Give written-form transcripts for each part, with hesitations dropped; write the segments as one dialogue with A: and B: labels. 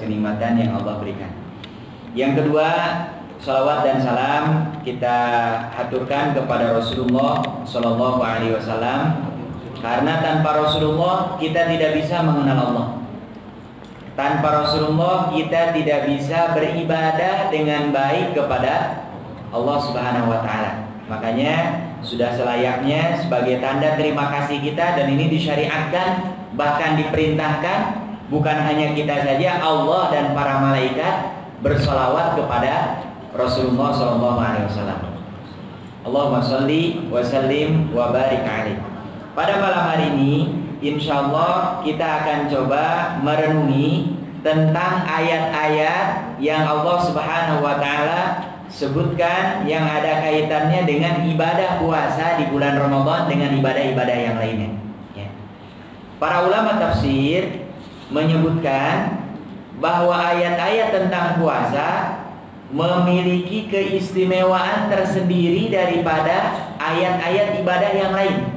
A: kenikmatan yang Allah berikan. Yang kedua, salawat dan salam kita haturkan kepada Rasulullah Shallallahu Alaihi Wasallam, karena tanpa Rasulullah kita tidak bisa mengenal Allah. Tanpa Rasulullah kita tidak bisa beribadah dengan baik kepada Allah Subhanahu Wa Taala. Makanya sudah selayaknya sebagai tanda terima kasih kita, dan ini disyariatkan, bahkan diperintahkan, bukan hanya kita saja, Allah dan para malaikat bersolawat kepada Rasulullah SAW. Allahumma sholli wa sallim wa barik alaih. Pada malam hari ini, insya Allah kita akan coba merenungi tentang ayat-ayat yang Allah Subhanahu Wa Taala sebutkan yang ada kaitannya dengan ibadah puasa di bulan Ramadan dengan ibadah-ibadah yang lainnya. Ya. Para ulama tafsir menyebutkan bahwa ayat-ayat tentang puasa memiliki keistimewaan tersendiri daripada ayat-ayat ibadah yang lain.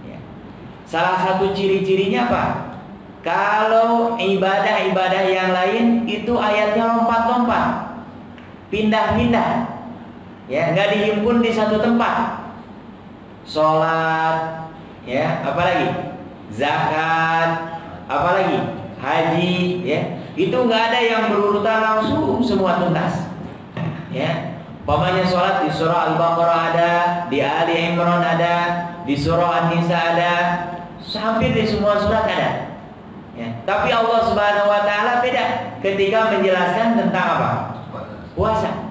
A: Ya. Salah satu ciri-cirinya apa? Kalau ibadah-ibadah yang lain itu ayatnya lompat-lompat, pindah-pindah, ya, nggak dihimpun di satu tempat. Sholat, ya, apalagi zakat, apalagi haji, ya, itu nggak ada yang berurutan langsung semua tuntas. Ya, umpamanya sholat di surah Al-Baqarah ada, di Ali Imran ada, di surah An-Nisa ada, hampir di semua surat ada. Ya, tapi Allah Subhanahu Wa Taala beda ketika menjelaskan tentang apa? Puasa.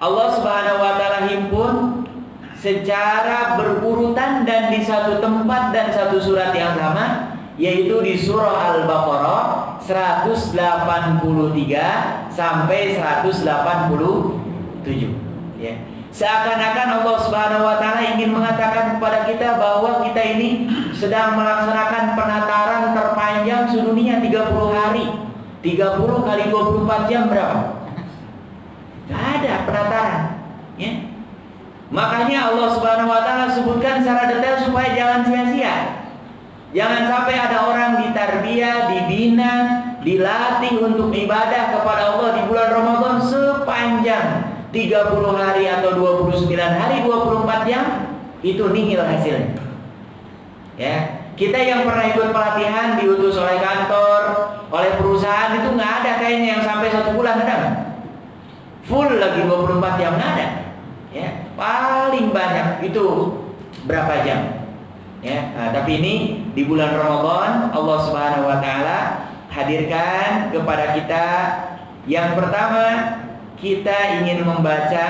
A: Allah Subhanahu Wa Taala himpun secara berurutan dan di satu tempat dan satu surat yang sama, yaitu di surah Al-Baqarah 183 sampai 187. Ya. Seakan-akan Allah Subhanahu Wa Taala ingin mengatakan kepada kita bahwa kita ini sedang melaksanakan penataran terpanjang sedunia 30 hari. 30 kali 24 jam berapa? Gak ada penataran, ya. Makanya Allah Subhanahu Wa Taala sebutkan secara detail supaya jangan sia-sia. Jangan sampai ada orang ditarbiyah, dibina, dilatih untuk ibadah kepada Allah di bulan Ramadan sepanjang 30 hari atau 29 hari 24 jam, itu nihil hasilnya. Ya, kita yang pernah ikut pelatihan diutus oleh kantor, oleh perusahaan, itu nggak ada kayaknya yang sampai 1 bulan, ada nggak? Full lagi 24 jam nggak ada. Ya, paling banyak itu berapa jam? Ya, nah, tapi ini di bulan Ramadan Allah Subhanahu Wa Taala hadirkan kepada kita. Yang pertama, kita ingin membaca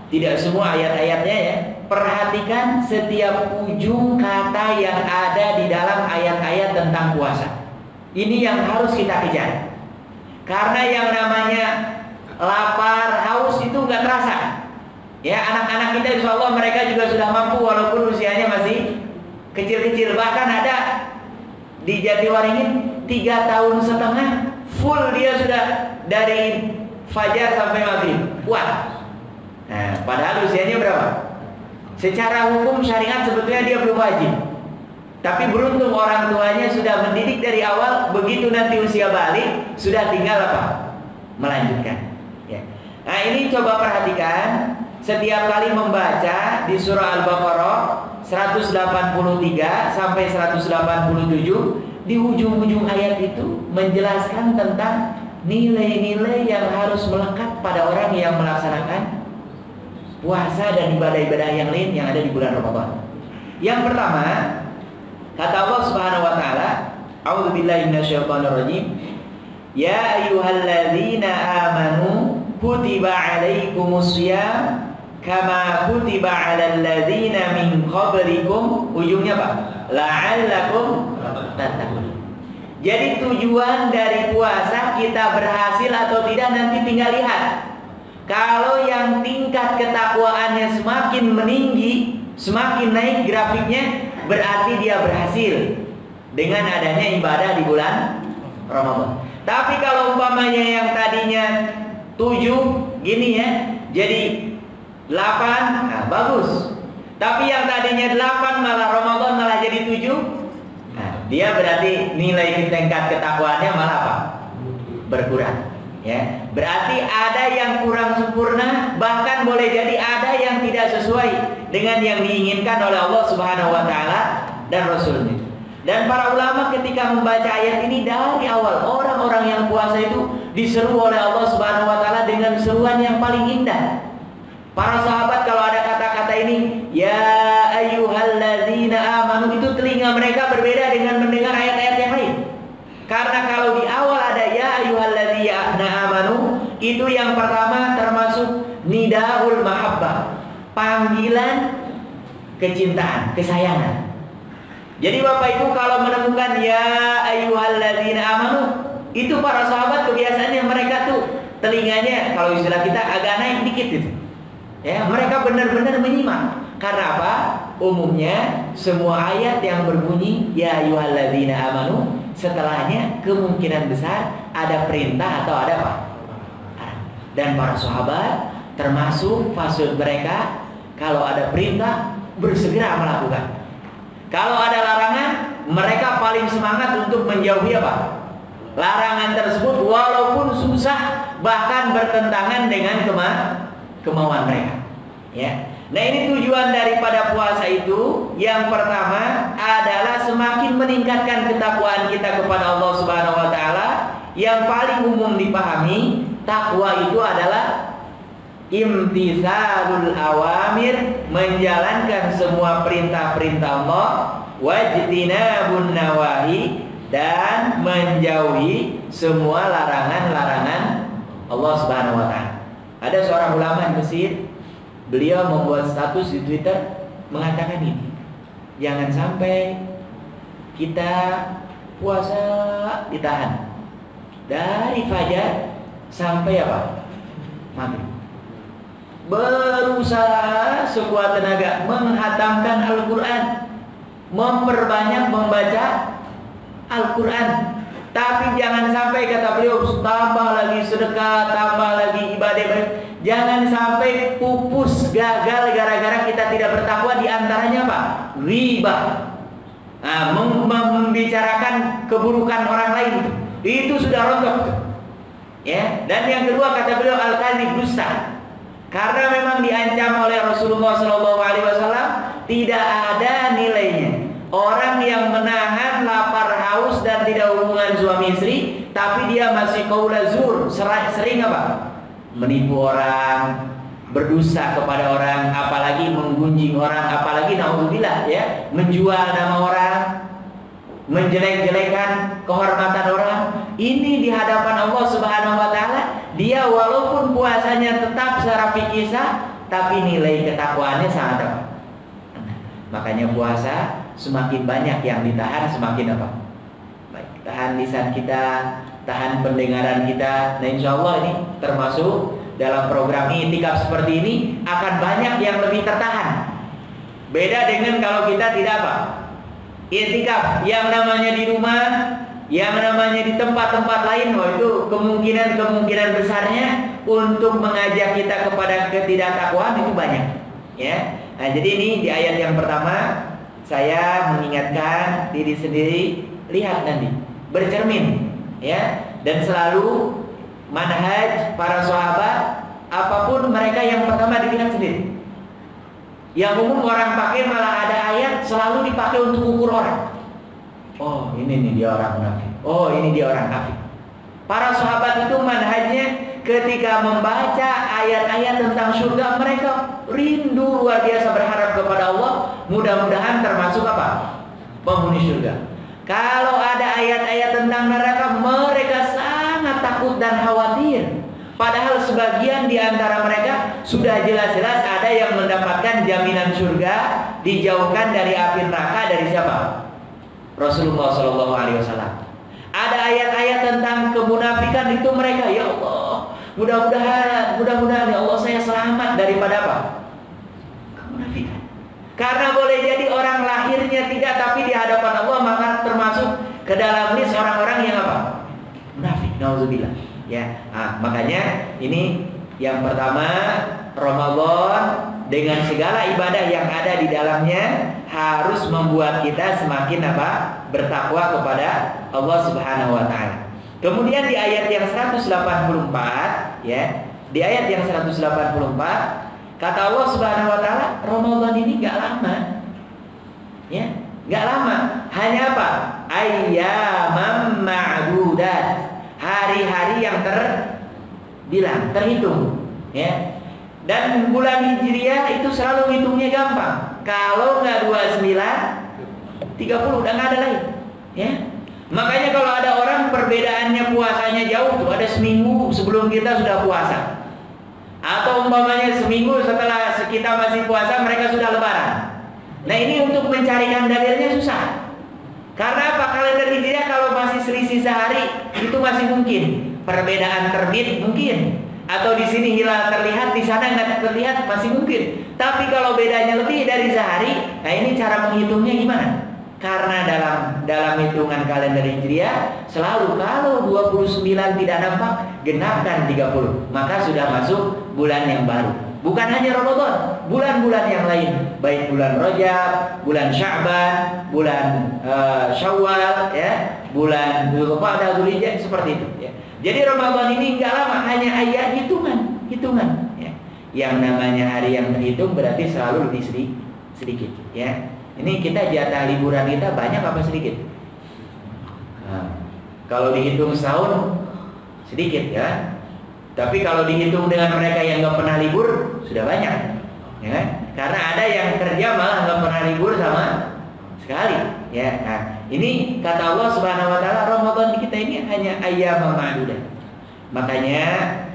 A: tidak semua ayat-ayatnya, ya. Perhatikan setiap ujung kata yang ada di dalam ayat-ayat tentang puasa. Ini yang harus kita kejar. Karena yang namanya lapar, haus itu nggak terasa. Ya, anak-anak kita insya Allah mereka juga sudah mampu walaupun usianya masih kecil-kecil. Bahkan ada di Jatiwaringin 3,5 tahun full dia sudah dari fajar sampai maghrib. Wah. Nah, padahal usianya berapa? Secara hukum syariat sebetulnya dia belum wajib. Tapi beruntung orang tuanya sudah mendidik dari awal, begitu nanti usia balik sudah tinggal apa? Melanjutkan. Ya. Nah, ini coba perhatikan setiap kali membaca di surah Al-Baqarah 183 sampai 187, di ujung-ujung ayat itu menjelaskan tentang nilai-nilai yang harus melekat pada orang yang melaksanakan puasa dan ibadah-ibadah yang lain yang ada di bulan Ramadan. Yang pertama, kata Allah Subhanahu Wa Taala, A'udzubillahi minasyaitonirrajim, ya ayyuhalladzina amanu kutiba alaikumussyam kama kutiba 'alal ladzina min qablikum. Ujungnya apa? La'allakum tattaqun. Jadi tujuan dari puasa kita berhasil atau tidak nanti tinggal lihat. Kalau yang tingkat ketakwaannya semakin meninggi, semakin naik grafiknya, berarti dia berhasil dengan adanya ibadah di bulan Ramadan. Tapi kalau umpamanya yang tadinya 7 gini ya, jadi 8, nah bagus. Tapi yang tadinya 8 malah Ramadan malah jadi 7, nah dia berarti nilai tingkat ketakwaannya malah apa? berkurang. Ya, berarti ada yang kurang sempurna, bahkan boleh jadi ada yang tidak sesuai dengan yang diinginkan oleh Allah Subhanahu wa taala dan Rasulnya. Dan para ulama ketika membaca ayat ini dari awal, orang-orang yang puasa itu diseru oleh Allah Subhanahu wa taala dengan seruan yang paling indah. Para sahabat kalau ada kata-kata ini, ya ayyuhalladzina amanu, itu telinga mereka berbeda dengan mendengar ayat-ayat yang lain. Karena kalau di awal ada ya ayyuhalladzina amanu, itu yang pertama termasuk nidaul mahabbah, panggilan kecintaan, kesayangan. Jadi Bapak Ibu kalau menemukan ya ayyuhalladzina amanu, itu para sahabat kebiasaannya mereka tuh telinganya kalau istilah kita agak naik dikit gitu. Ya, mereka benar-benar menyimak. Karena apa? Umumnya semua ayat yang berbunyi ya ayyuhalladzina amanu, setelahnya kemungkinan besar ada perintah atau ada apa? Dan para sahabat termasuk fase mereka kalau ada perintah bersegera melakukan. Kalau ada larangan, mereka paling semangat untuk menjauhi apa? Larangan tersebut walaupun susah, bahkan bertentangan dengan kemauan mereka. Ya. Nah, ini tujuan daripada puasa itu. Yang pertama adalah semakin meningkatkan ketakwaan kita kepada Allah Subhanahu wa taala. Yang paling umum dipahami, takwa itu adalah imtithalul awamir, menjalankan semua perintah-perintah Allah, wajtinabun nawahi, dan menjauhi semua larangan-larangan Allah Subhanahu wa taala. Ada seorang ulama di Mesir, beliau membuat status di Twitter mengatakan ini, jangan sampai kita puasa ditahan dari fajar sampai apa? Maghrib. Berusaha sekuat tenaga menghatamkan Al-Quran, memperbanyak membaca Al-Quran. Tapi jangan sampai, kata beliau, tambah lagi sedekah, tambah lagi ibadah. Jangan sampai pupus, gagal gara-gara kita tidak bertakwa. Di antaranya apa? Riba. Nah, membicarakan keburukan orang lain, itu sudah rontok. Ya. Dan yang kedua, kata beliau, al-kadzib, dusta. Karena memang diancam oleh Rasulullah SAW, tidak ada nilainya orang yang menahan lapar haus dan tidak hubungan suami istri, tapi dia masih qaula zur, sering apa? Menipu orang, berdusta kepada orang, apalagi menggunjing orang, apalagi naudzubillah ya, menjual nama orang, menjelek-jelekan kehormatan orang. Ini di hadapan Allah Subhanahu wa taala, dia walaupun puasanya tetap secara fikih sah, tapi nilai ketakwaannya sangat apa? Makanya puasa semakin banyak yang ditahan, semakin apa? Baik, tahan lisan kita, tahan pendengaran kita. Nah, insya Allah ini termasuk dalam program i'tikaf seperti ini akan banyak yang lebih tertahan. Beda dengan kalau kita tidak apa? I'tikaf yang namanya di rumah, yang namanya di tempat-tempat lain, itu kemungkinan besarnya untuk mengajak kita kepada ketidaktakwaan itu banyak. Ya. Nah, jadi ini di ayat yang pertama saya mengingatkan diri sendiri, lihat nanti, bercermin, ya, dan selalu manhaj para sahabat, apapun mereka yang pertama dilihat sendiri. Yang umum orang pakai malah ada ayat selalu dipakai untuk ukur orang. Oh, ini nih dia orang munafik. Oh, ini dia orang kafir. Para sahabat itu manhajnya ketika membaca ayat-ayat tentang surga, mereka rindu luar biasa berharap kepada Allah, mudah-mudahan termasuk apa? Penghuni surga. Kalau ada ayat-ayat tentang neraka, mereka sangat takut dan khawatir. Padahal sebagian di antara mereka sudah jelas-jelas ada yang mendapatkan jaminan surga, dijauhkan dari api neraka dari siapa? Rasulullah SAW. Ada ayat-ayat tentang kemunafikan, itu mereka, ya Allah, mudah-mudahan ya Allah saya selamat daripada apa? Kemunafikan. Karena boleh jadi orang lahirnya tidak, tapi di hadapan Allah maka termasuk ke dalam list orang-orang yang apa? Munafik. Nauzubillah. Ya, makanya ini yang pertama, Ramadan dengan segala ibadah yang ada di dalamnya harus membuat kita semakin apa? Bertakwa kepada Allah Subhanahu wa taala. Kemudian di ayat yang 184, ya, di ayat yang 184 kata Allah Subhanahu wa taala, Ramadan ini enggak lama. Ya, enggak lama. Hanya apa? Ayyamam ma'dudat. Hari-hari yang terbilang, terhitung, ya. Dan bulan Hijriah itu selalu hitungnya gampang. Kalau nggak 29, 30 udah nggak ada lagi, ya. Makanya kalau ada orang perbedaannya puasanya jauh tuh, ada seminggu sebelum kita sudah puasa, atau umpamanya seminggu setelah kita masih puasa mereka sudah lebaran. Nah ini untuk mencarikan dalilnya susah. Karena apa? Kalender Hijriah kalau masih selisih sehari itu masih mungkin. Perbedaan terbit mungkin, atau di sini hilal terlihat, di sana nggak terlihat, masih mungkin. Tapi kalau bedanya lebih dari sehari, nah ini cara menghitungnya gimana? Karena dalam hitungan kalender Hijriah selalu kalau 29 tidak nampak, genapkan 30, maka sudah masuk bulan yang baru. Bukan hanya Ramadan, bulan-bulan yang lain, baik bulan Rajab, bulan Sya'ban, bulan Syawal, ya, bulan Dzulqa'dah, Dzulhijjah, seperti itu, ya. Jadi Ramadan ini enggak lama, hanya ayat hitungan, ya. Yang namanya hari yang terhitung berarti selalu lebih sedikit, ya. Ini kita jatah liburan kita banyak apa sedikit? Nah, kalau dihitung setahun sedikit, ya. Tapi kalau dihitung dengan mereka yang nggak pernah libur sudah banyak, ya. Karena ada yang kerja malah nggak pernah libur sama sekali, ya. Nah, ini kata Allah Subhanahu wa taala, Ramadan kita ini hanya ayyam ma'dudah. Makanya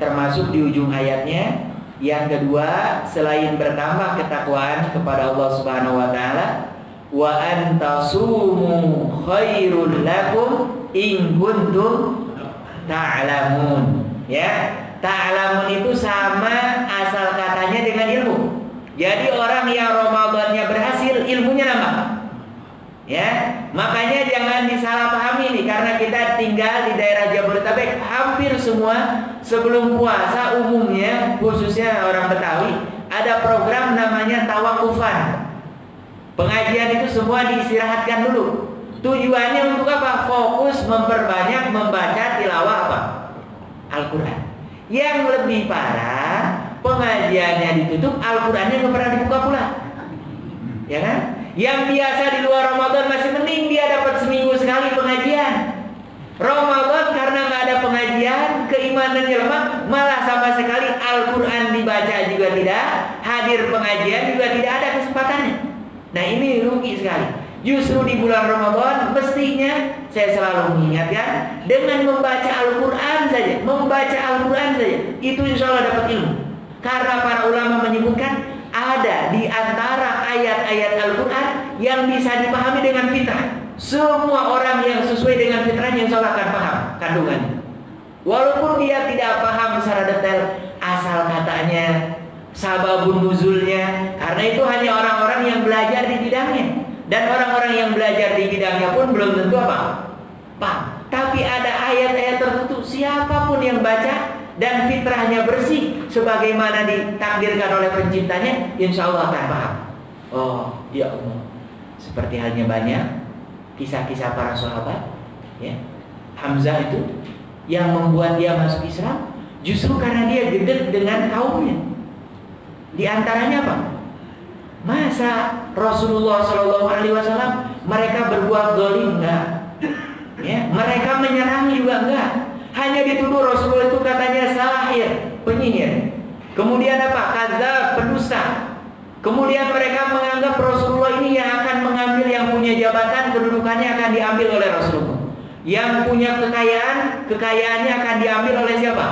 A: termasuk di ujung ayatnya yang kedua, selain bertambah ketakwaan kepada Allah Subhanahu wa taala, wa antasumu khairul lakum in kuntum ta'lamun. Ya, ta'lamun itu sama asal katanya dengan ilmu. Jadi orang yang Ramadannya berhasil, ilmunya nambah. Ya, makanya jangan disalahpahami nih, karena kita tinggal di daerah Jabodetabek, hampir semua sebelum puasa umumnya, khususnya orang Betawi, ada program namanya tawakufan. Pengajian itu semua diistirahatkan dulu. Tujuannya untuk apa? Fokus memperbanyak membaca tilawah apa? Al-Quran. Yang lebih parah, pengajiannya ditutup, Al-Qurannya nggak pernah dibuka pula, ya kan? Yang biasa di luar Ramadan masih mending, dia dapat seminggu sekali pengajian. Ramadan karena nggak ada pengajian, keimanannya lemah, malah sama sekali Al-Quran dibaca juga tidak, hadir pengajian juga tidak ada kesempatannya. Nah ini rugi sekali. Justru di bulan Ramadan mestinya saya selalu mengingatkan, dengan membaca Al-Quran saja, itu insya Allah dapat ilmu. Karena para ulama menyebutkan ada di antara ayat-ayat Al-Quran yang bisa dipahami dengan fitrah. Semua orang yang sesuai dengan fitrahnya insya Allah akan paham kandungannya. Walaupun dia tidak paham secara detail asal katanya, sababun nuzulnya, karena itu hanya orang-orang yang belajar di bidangnya. Dan orang-orang yang belajar di bidangnya pun belum tentu apa? Paham. Tapi ada ayat-ayat tertentu, siapapun yang baca dan fitrahnya bersih sebagaimana ditakdirkan oleh penciptanya, insya Allah akan paham. Oh ya Allah, seperti halnya banyak kisah-kisah para sahabat, ya. Hamzah itu yang membuat dia masuk Islam justru karena dia gedek dengan kaumnya. Di antaranya apa? Masa Rasulullah SAW mereka berbuat zalim enggak? Ya, mereka menyerang juga enggak? Hanya dituduh Rasulullah itu katanya sahir, penyihir. Kemudian apa? Kadzab, pendusta. Kemudian mereka menganggap Rasulullah ini yang akan mengambil, yang punya jabatan, kedudukannya akan diambil oleh Rasulullah. Yang punya kekayaan, kekayaannya akan diambil oleh siapa?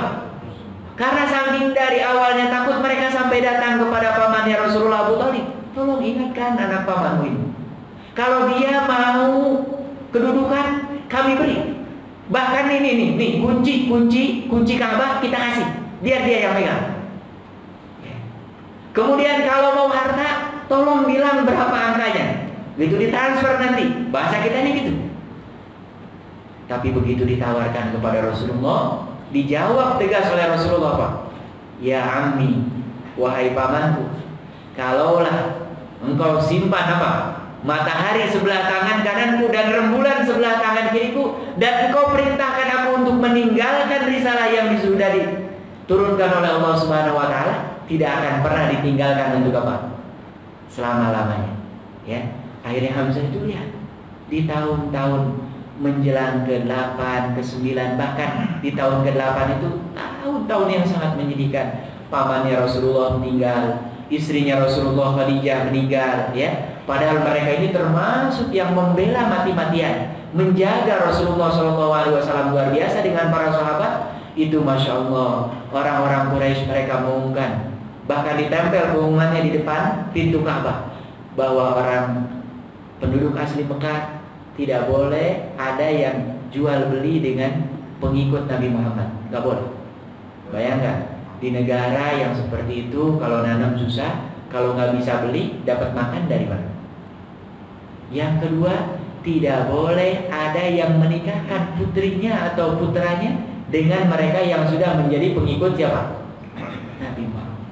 A: Karena saking dari awalnya takut, mereka sampai datang kepada pamannya Rasulullah, Abu Thalib. Tolong ingatkan anak pamanmu ini. Kalau dia mau kedudukan, kami beri. Bahkan ini nih kunci Ka'bah kita kasih, biar dia yang pegang. Kemudian kalau mau harta, tolong bilang berapa angkanya. Begitu ditransfer nanti, bahasa kitanya gitu. Tapi begitu ditawarkan kepada Rasulullah, dijawab tegas oleh Rasulullah apa? Ya ammi, wahai pamanku, kalaulah engkau simpan apa? matahari sebelah tangan kananku dan rembulan sebelah tangan kiriku, dan engkau perintahkan aku untuk meninggalkan risalah yang sudah diturunkan oleh Allah Subhanahu wa taala, tidak akan pernah ditinggalkan untuk apa? Selama-lamanya. Ya. Akhirnya Hamzah itu lihat di tahun-tahun menjelang ke-8, ke-9, bahkan di tahun ke-8 itu tahun-tahun yang sangat menyedihkan. Pamannya Rasulullah meninggal, istrinya Rasulullah Khadijah meninggal, ya. Padahal mereka ini termasuk yang membela mati-matian, menjaga Rasulullah SAW luar biasa dengan para sahabat. Itu Masya Allah, orang-orang Quraisy mereka mengumumkan, bahkan ditempel pengumumannya di depan pintu Ka'bah, bahwa orang penduduk asli Mekah tidak boleh ada yang jual beli dengan pengikut Nabi Muhammad. Gak boleh. Bayangkan, di negara yang seperti itu, kalau nanam susah, kalau nggak bisa beli, dapat makan dari mana? Yang kedua, tidak boleh ada yang menikahkan putrinya atau putranya dengan mereka yang sudah menjadi pengikut siapa? Nabi Muhammad.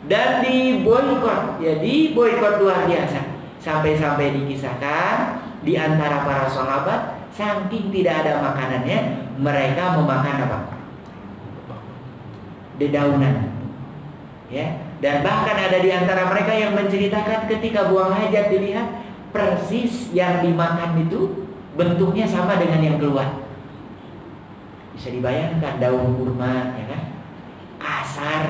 A: Dan diboikot, ya diboikot luar biasa. Sampai-sampai dikisahkan di antara para sahabat, saking tidak ada makanannya, mereka memakan apa? Dedaunan. Ya, dan bahkan ada di antara mereka yang menceritakan ketika buang hajat dilihat persis yang dimakan itu bentuknya sama dengan yang keluar. Bisa dibayangkan daun kurma, ya kan?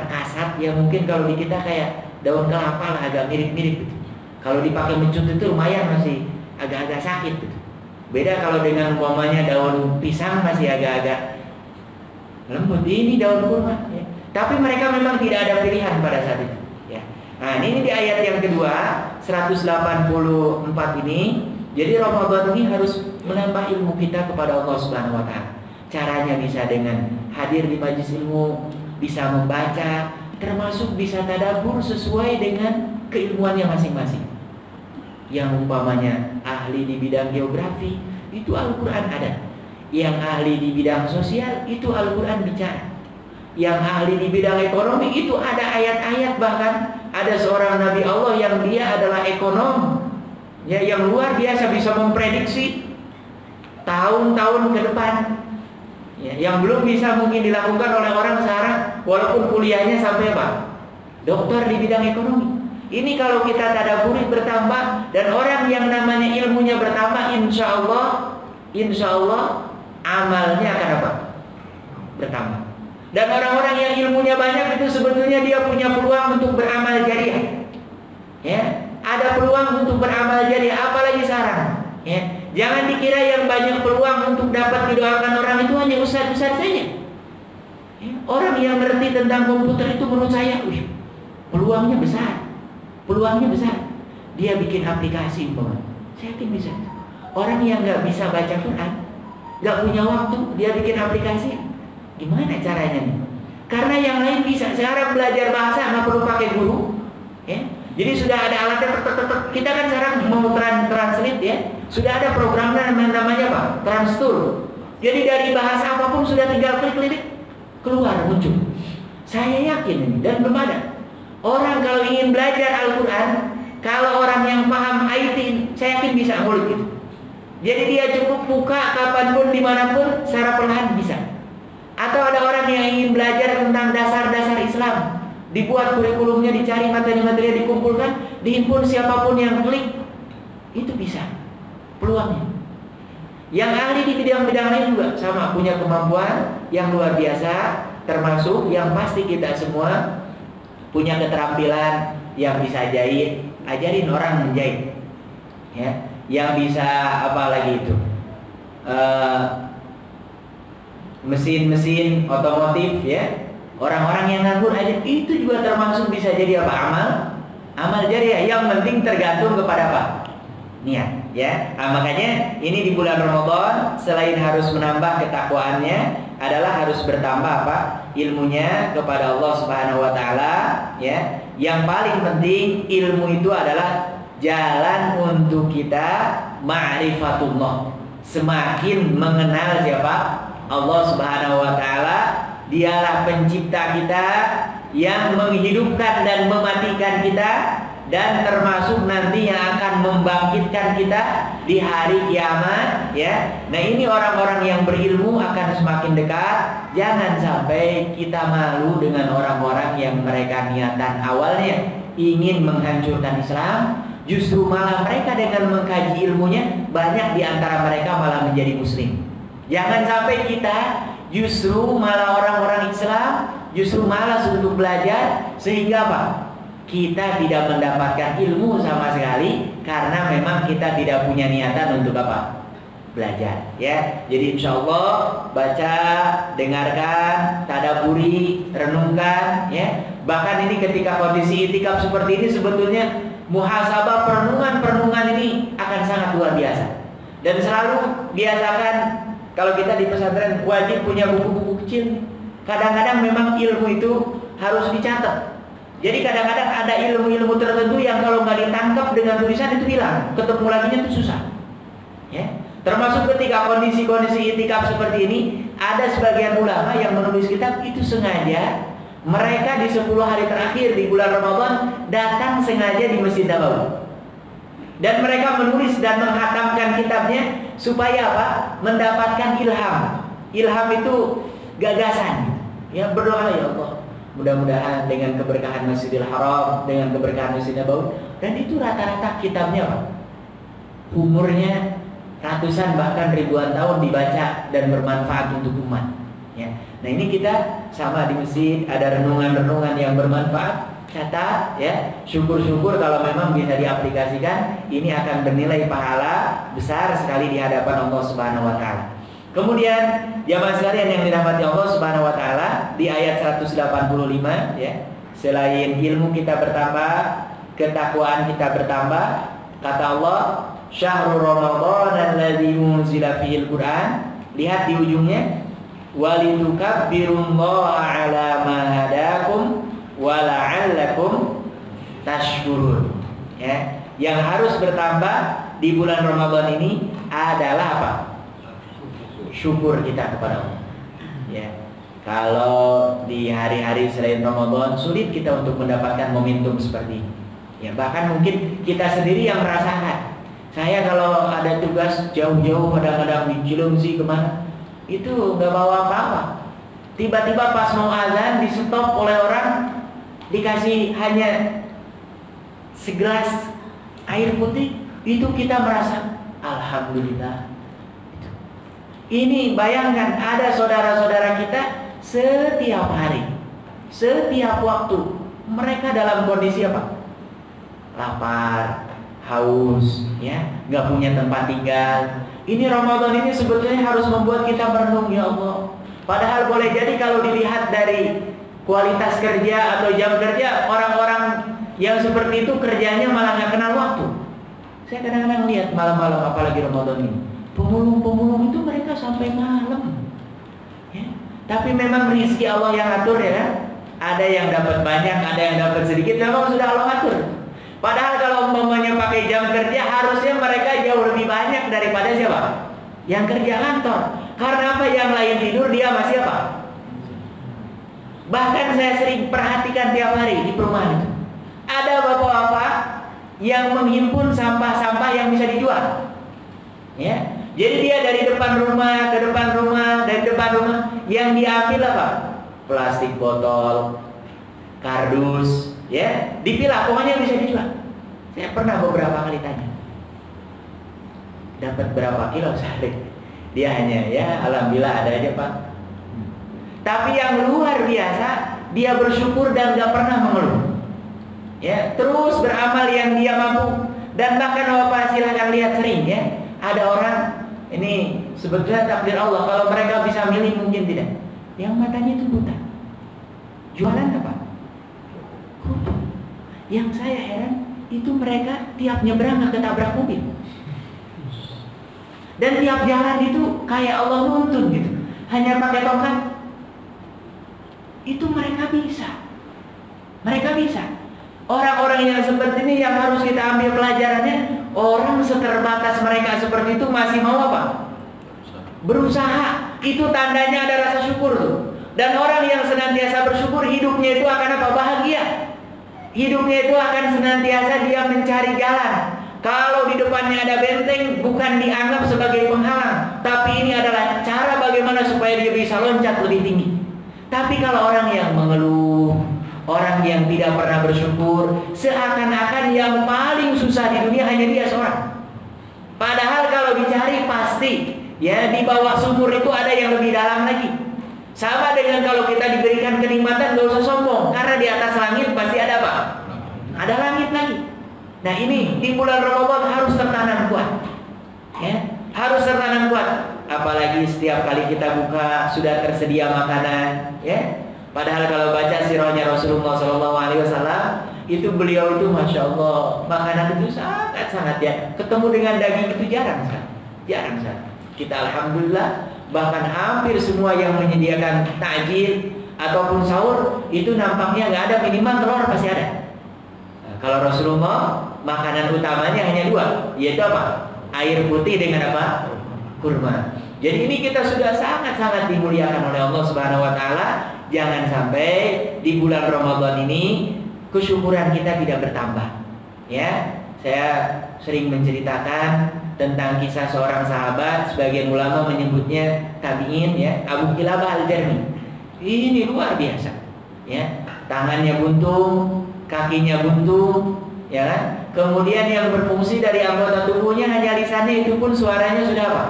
A: Kasar ya, mungkin kalau di kita kayak daun kelapa lah, agak mirip-mirip gitu. Kalau dipakai mencut itu lumayan masih agak-agak sakit gitu. Beda kalau dengan umpamanya daun pisang masih agak-agak lembut. Ini daun kurma, ya. Tapi mereka memang tidak ada pilihan pada saat itu, ya. Nah, ini di ayat yang kedua 184 ini. Jadi Ramadan ini harus menambah ilmu kita kepada Allah Subhanahu wa taala. Caranya bisa dengan hadir di majelis ilmu, bisa membaca, termasuk bisa tadabbur sesuai dengan keilmuannya masing-masing. Yang umpamanya ahli di bidang geografi, itu Al-Quran ada. Yang ahli di bidang sosial, itu Al-Quran bicara. Yang ahli di bidang ekonomi, itu ada ayat-ayat. Bahkan ada seorang Nabi Allah yang dia adalah ekonom, ya, yang luar biasa bisa memprediksi tahun-tahun ke depan, ya, yang belum bisa mungkin dilakukan oleh orang sekarang, walaupun kuliahnya sampai apa? Doktor di bidang ekonomi. Ini kalau kita tadabburi bertambah, dan orang yang namanya ilmunya bertambah, insya Allah amalnya akan apa? Bertambah. Dan orang-orang yang ilmunya banyak itu sebetulnya dia punya peluang untuk beramal jariah. Ya, ada peluang untuk beramal jariah, apalagi sekarang. Ya, jangan dikira yang banyak peluang untuk dapat didoakan orang itu hanya ustaz-ustaz saja. Ya, orang yang ngerti tentang komputer itu menurut saya, peluangnya besar. Peluangnya besar. Dia bikin aplikasi, saya yakin bisa. Orang yang nggak bisa baca Quran, nggak punya waktu, dia bikin aplikasi. Gimana caranya nih? Karena yang lain bisa. Sekarang belajar bahasa nggak perlu pakai guru, ya. Jadi sudah ada alatnya. Kita kan sekarang mau translate, ya. Sudah ada programnya namanya apa? Transtool. Jadi dari bahasa apapun sudah tinggal klik keluar muncul. Saya yakin ini, dan belum ada. Orang kalau ingin belajar Al-Quran, kalau orang yang paham IT, saya yakin bisa ngulik gitu. Jadi dia cukup buka kapanpun, dimanapun, secara perlahan bisa. Atau ada orang yang ingin belajar tentang dasar-dasar Islam, dibuat kurikulumnya, dicari materi-materi, dikumpulkan, dihimpun, siapapun yang klik, itu bisa. Peluangnya. Yang ahli di bidang-bidang lain juga sama, punya kemampuan yang luar biasa, termasuk yang pasti kita semua punya keterampilan yang bisa jahit, ajarin orang menjahit, ya. Yang bisa apa lagi itu, mesin-mesin otomotif, ya. Orang-orang yang nganggur aja itu juga termasuk bisa jadi apa? Amal jariah. Yang penting tergantung kepada apa? Niat, ya. Nah, makanya ini di bulan Ramadan selain harus menambah ketakwaannya, adalah harus bertambah apa? Ilmunya kepada Allah Subhanahu wa taala, ya. Yang paling penting ilmu itu adalah jalan untuk kita ma'rifatullah. Semakin mengenal siapa? Allah Subhanahu wa taala. Dialah pencipta kita yang menghidupkan dan mematikan kita, dan termasuk nanti yang akan membangkitkan kita di hari kiamat, ya. Nah, ini orang-orang yang berilmu akan semakin dekat. Jangan sampai kita malu dengan orang-orang yang mereka niatan awalnya ingin menghancurkan Islam, justru malah mereka dengan mengkaji ilmunya banyak di antara mereka malah menjadi muslim. Jangan sampai kita justru malah orang-orang Islam justru malas untuk belajar, sehingga apa? Kita tidak mendapatkan ilmu sama sekali karena memang kita tidak punya niatan untuk apa? Belajar, ya. Jadi insya Allah baca, dengarkan, tadaburi, renungkan, ya. Bahkan ini ketika kondisi itikaf seperti ini sebetulnya muhasabah perenungan ini akan sangat luar biasa. Dan selalu biasakan kalau kita di pesantren wajib punya buku-buku kecil. Kadang-kadang memang ilmu itu harus dicatat. Jadi kadang-kadang ada ilmu-ilmu tertentu yang kalau nggak ditangkap dengan tulisan itu hilang, ketemu laginya itu susah. Ya, termasuk ketika kondisi-kondisi itikaf seperti ini, ada sebagian ulama yang menulis kitab itu sengaja mereka di 10 hari terakhir di bulan Ramadan datang sengaja di Masjid Nabawi. Dan mereka menulis dan menghatamkan kitabnya supaya apa? Mendapatkan ilham. Ilham itu gagasan. Ya, berdoa ya Allah, mudah-mudahan dengan keberkahan Masjidil Haram, dengan keberkahan Masjid Nabawi. Dan itu rata-rata kitabnya Pak, umurnya ratusan bahkan ribuan tahun dibaca dan bermanfaat untuk umat, ya. Nah, ini kita sama di masjid ada renungan-renungan yang bermanfaat, catat, ya. Syukur-syukur kalau memang bisa diaplikasikan, ini akan bernilai pahala besar sekali di hadapan Allah Subhanahu wa taala. Kemudian jamaah sekalian yang dirahmati Allah Subhanahu wa taala, di ayat 185, ya. Selain ilmu kita bertambah, ketakwaan kita bertambah, kata Allah, Syahrul Ramadan alladzi unzila fihil Qur'an. Lihat di ujungnya, walitukabbirullaha 'ala ma hadakum wa la'allakum tashkurun. Ya, yang harus bertambah di bulan Ramadan ini adalah apa? Syukur kita kepada Allah. Ya. Kalau di hari-hari selain Ramadan sulit kita untuk mendapatkan momentum seperti ini. Ya, bahkan mungkin kita sendiri yang merasakan. Saya kalau ada tugas jauh-jauh, kadang-kadang di Cilengsi kemana, itu nggak bawa apa-apa. Tiba-tiba pas mau azan di stop oleh orang, dikasih hanya segelas air putih, itu kita merasa alhamdulillah. Ini bayangkan ada saudara-saudara kita setiap hari, setiap waktu mereka dalam kondisi apa? Lapar, haus, ya, nggak punya tempat tinggal. Ini Ramadan ini sebetulnya harus membuat kita merenung, ya Allah. Padahal boleh jadi kalau dilihat dari kualitas kerja atau jam kerja, orang-orang yang seperti itu kerjanya malah nggak kenal waktu. Saya kadang-kadang lihat malam-malam, apalagi Ramadan ini, pemulung-pemulung itu mereka sampai malam. Ya. Tapi memang rezeki Allah yang atur, ya kan? Ada yang dapat banyak, ada yang dapat sedikit, memang sudah Allah atur. Padahal kalau umpamanya pakai jam kerja, harusnya mereka jauh lebih banyak daripada siapa? Yang kerja kantor. Karena apa? Yang lain tidur, dia masih apa? Bahkan saya sering perhatikan tiap hari di perumahan itu, ada bapak-bapak yang menghimpun sampah-sampah yang bisa dijual. Ya. Jadi dia dari depan rumah ke depan rumah, dari depan rumah, yang diambil apa? Plastik botol, kardus, ya, dipilah, pokoknya bisa dijual. Saya pernah beberapa kali tanya, dapat berapa kilo sehari? Dia hanya, ya, alhamdulillah ada aja Pak. Tapi yang luar biasa, dia bersyukur dan gak pernah mengeluh. Ya, terus beramal yang dia mampu. Dan bahkan Bapak silahkan lihat sering, ya, ada orang, ini sebetulnya takdir Allah, kalau mereka bisa milih mungkin tidak, yang matanya itu buta, jualan apa? Kerudung. Yang saya heran itu mereka tiap nyebrang gak ketabrak mobil, dan tiap jalan itu kayak Allah nuntun gitu, hanya pakai tongkat. Itu mereka bisa. Mereka bisa. Orang-orang yang seperti ini yang harus kita ambil pelajarannya. Orang seterbatas mereka seperti itu masih mau apa? Berusaha. Itu tandanya ada rasa syukur tuh. Dan orang yang senantiasa bersyukur, hidupnya itu akan apa? Bahagia. Hidupnya itu akan senantiasa dia mencari jalan. Kalau di depannya ada benteng, bukan dianggap sebagai penghalang, tapi ini adalah cara bagaimana supaya dia bisa loncat lebih tinggi. Tapi kalau orang yang mengeluh, orang yang tidak pernah bersyukur, seakan-akan yang paling susah di dunia hanya dia seorang. Padahal kalau dicari pasti, ya, di bawah sumur itu ada yang lebih dalam lagi. Sama dengan kalau kita diberikan kenikmatan, gak usah sombong, karena di atas langit pasti ada apa? Ada langit lagi. Nah ini di bulan Ramadan harus tertanam kuat, ya, harus tertanam kuat. Apalagi setiap kali kita buka sudah tersedia makanan, ya. Padahal kalau baca sirahnya Rasulullah SAW, itu beliau itu masya Allah makanan itu sangat ya. Ketemu dengan daging itu jarang sekali. Kita alhamdulillah bahkan hampir semua yang menyediakan takjil ataupun sahur itu nampaknya nggak ada, minimal telur pasti ada. Kalau Rasulullah makanan utamanya hanya 2, yaitu apa? Air putih dengan apa? Kurma. Jadi ini kita sudah sangat-sangat dimuliakan oleh Allah Subhanahu wa taala. Jangan sampai di bulan Ramadan ini kesyukuran kita tidak bertambah. Ya, saya sering menceritakan tentang kisah seorang sahabat, sebagian ulama menyebutnya tabi'in, ya, Abu Kilabah Al-Jarmi. Ini luar biasa. Ya, tangannya buntung, kakinya buntung, ya kan? Kemudian yang berfungsi dari anggota tubuhnya hanya lisannya, itu pun suaranya sudah apa?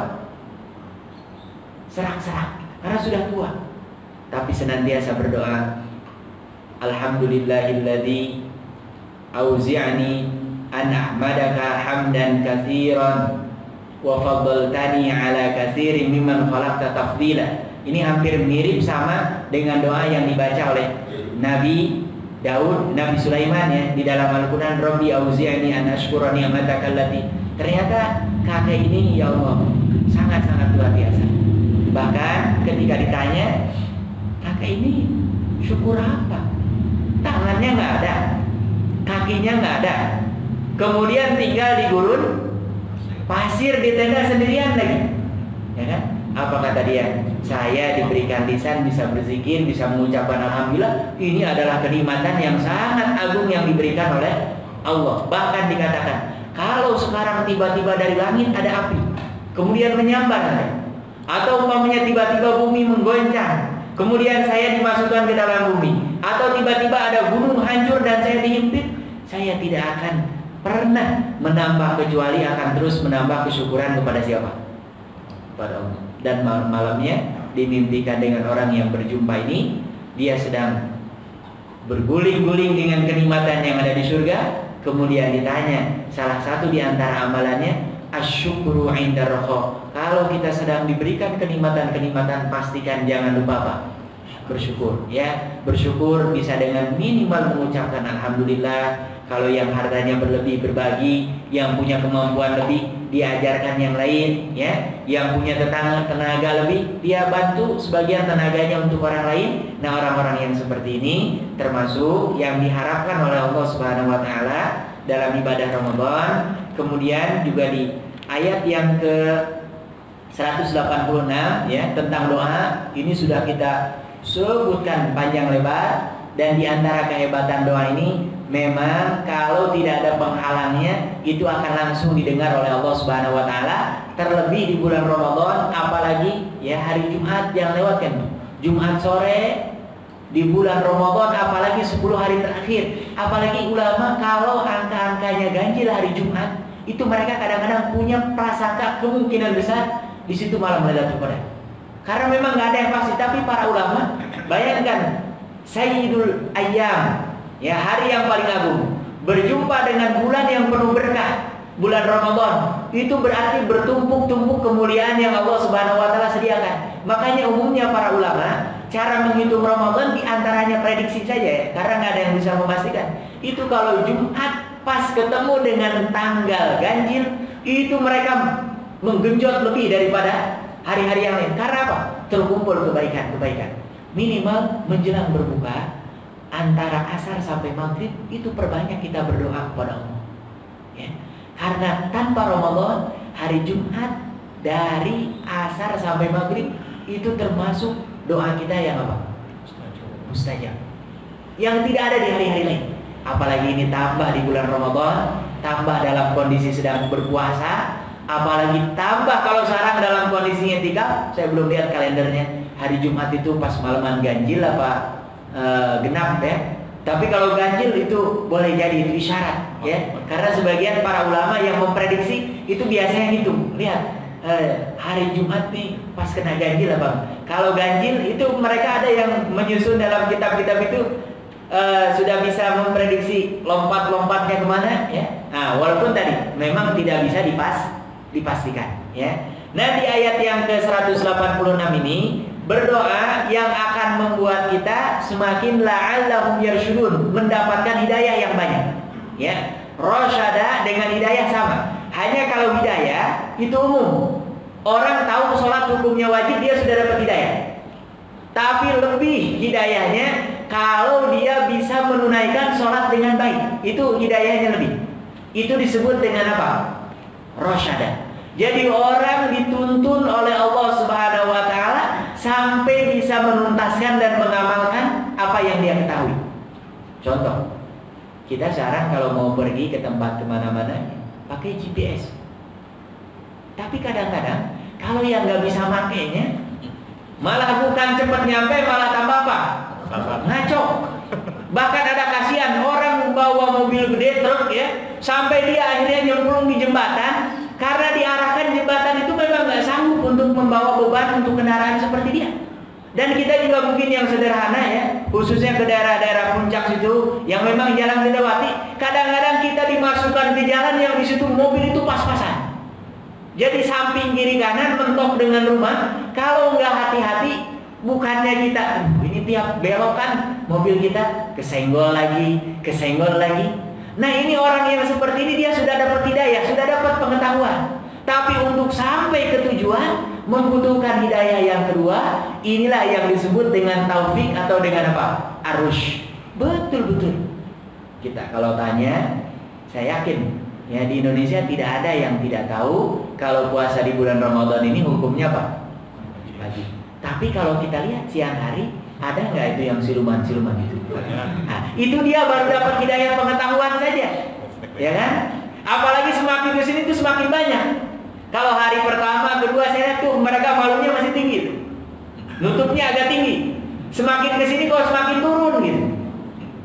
A: Serak-serak, karena sudah tua. Tapi senantiasa berdoa, Alhamdulillahilladzi auzi'ani an ahmadaka hamdan katsiran wa faddaltani ala katsirin mimman khalaqta tafdila. Ini hampir mirip sama dengan doa yang dibaca oleh Nabi Daud, Nabi Sulaiman, ya, di dalam Al-Quran, Rabbi auzi'ani an ashkura ni'mataka allati. Ternyata kakek ini, ya Allah, sangat-sangat luar biasa. Bahkan ketika ditanya, kakek ini syukur apa? Tangannya nggak ada, kakinya nggak ada, kemudian tinggal di gurun pasir di tenda sendirian lagi, ya kan? Apa kata dia? Saya diberikan lisan, bisa berzikir, bisa mengucapkan alhamdulillah. Ini adalah kenikmatan yang sangat agung yang diberikan oleh Allah. Bahkan dikatakan, kalau sekarang tiba-tiba dari langit ada api, kemudian menyambar, atau umpamanya tiba-tiba bumi menggoncang, kemudian saya dimasukkan ke dalam bumi, atau tiba-tiba ada gunung hancur dan saya dihimpit, saya tidak akan pernah menambah kecuali akan terus menambah kesyukuran kepada siapa? Kepada Allah. Dan malamnya dimimpikan dengan orang yang berjumpa ini, dia sedang berguling-guling dengan kenikmatan yang ada di surga. Kemudian ditanya, salah satu di antara amalannya asyukuru inda raha. Kalau kita sedang diberikan kenikmatan-kenikmatan, pastikan jangan lupa apa? Bersyukur, ya. Bersyukur bisa dengan minimal mengucapkan alhamdulillah. Kalau yang hartanya berlebih, berbagi. Yang punya kemampuan lebih, diajarkan yang lain, ya. Yang punya tenaga lebih, dia bantu sebagian tenaganya untuk orang lain. Nah, orang-orang yang seperti ini termasuk yang diharapkan oleh Allah Subhanahu wa taala dalam ibadah Ramadan. Kemudian juga di ayat yang ke 186, ya, tentang doa, ini sudah kita sebutkan panjang lebar. Dan di antara kehebatan doa ini, memang kalau tidak ada penghalangnya, itu akan langsung didengar oleh Allah Subhanahu wa taala. Terlebih di bulan Ramadan, apalagi ya hari Jumat, jangan lewatkan. Jumat sore di bulan Ramadan, apalagi 10 hari terakhir. Apalagi ulama kalau angka-angkanya ganjil hari Jumat, itu mereka kadang-kadang punya prasangka kemungkinan besar di situ malam Lailatul Qadar. Karena memang nggak ada yang pasti, tapi para ulama bayangkan Sayyidul Ayyam, ya, hari yang paling agung, berjumpa dengan bulan yang penuh berkah, bulan Ramadan. Itu berarti bertumpuk-tumpuk kemuliaan yang Allah Subhanahu wa taala sediakan. Makanya umumnya para ulama cara menghitung Ramadan diantaranya prediksi saja, ya, karena nggak ada yang bisa memastikan. Itu kalau Jumat pas ketemu dengan tanggal ganjil, itu mereka menggenjot lebih daripada hari-hari yang lain. Karena apa? Terkumpul kebaikan-kebaikan. Minimal menjelang berbuka antara asar sampai maghrib, itu perbanyak kita berdoa kepada Allah, ya. Karena tanpa Ramadan, hari Jumat dari asar sampai maghrib itu termasuk doa kita yang apa? Mustajab. Yang tidak ada di hari-hari lain. Apalagi ini tambah di bulan Ramadan, tambah dalam kondisi sedang berpuasa, apalagi tambah kalau sekarang dalam kondisi i'tikaf. Saya belum lihat kalendernya. Hari Jumat itu pas malaman ganjil apa genap ya. Tapi kalau ganjil itu boleh jadi itu isyarat ya. Karena sebagian para ulama yang memprediksi itu biasanya gitu. Lihat hari Jumat nih pas kena ganjil apa. Kalau ganjil itu mereka ada yang menyusun dalam kitab-kitab itu sudah bisa memprediksi lompat-lompatnya kemana ya. Nah, walaupun tadi memang tidak bisa dipastikan ya. Nah, di ayat yang ke-186 ini berdoa yang akan membuat kita semakin la'allahum yarsyudun, mendapatkan hidayah yang banyak ya. Rasyada dengan hidayah sama. Hanya kalau hidayah itu umum. Orang tahu sholat hukumnya wajib, dia sudah dapat hidayah. Tapi lebih hidayahnya kalau dia bisa menunaikan sholat dengan baik. Itu hidayahnya lebih. Itu disebut dengan apa? Rasyada. Jadi orang dituntun oleh Allah Subhanahu wa taala sampai bisa menuntaskan dan mengamalkan apa yang dia ketahui. Contoh, kita sekarang kalau mau pergi ke tempat kemana-mana pakai GPS. Tapi kadang-kadang kalau yang nggak bisa makainya, malah bukan cepat nyampe, malah tambah apa? Ngaco. Bahkan ada kasihan orang bawa mobil gede, truk ya, sampai dia akhirnya nyemplung di jembatan. Karena diarahkan jembatan itu memang nggak sanggup untuk membawa beban untuk kendaraan seperti dia. Dan kita juga mungkin yang sederhana ya, khususnya ke daerah-daerah puncak situ yang memang jarang dilewati. Kadang-kadang kita dimasukkan ke jalan yang di situ mobil itu pas-pasan. Jadi samping kiri kanan mentok dengan rumah. Kalau nggak hati-hati, bukannya kita ini tiap belokan mobil kita kesenggol lagi. Nah, ini orang yang seperti ini dia sudah dapat hidayah, sudah dapat pengetahuan. Tapi untuk sampai ke tujuan membutuhkan hidayah yang kedua. Inilah yang disebut dengan taufik atau dengan apa? Arus. Betul-betul. Kita kalau tanya, saya yakin ya di Indonesia tidak ada yang tidak tahu kalau puasa di bulan Ramadan ini hukumnya apa? Wajib. Tapi kalau kita lihat siang hari, ada nggak itu yang siluman-siluman itu? Nah, itu dia baru dapat hidayah pengetahuan saja, ya kan? Apalagi semakin ke sini itu semakin banyak. Kalau hari pertama, kedua saya lihat tuh mereka malunya masih tinggi tuh. Nutupnya agak tinggi. Semakin ke sini kok semakin turun gitu.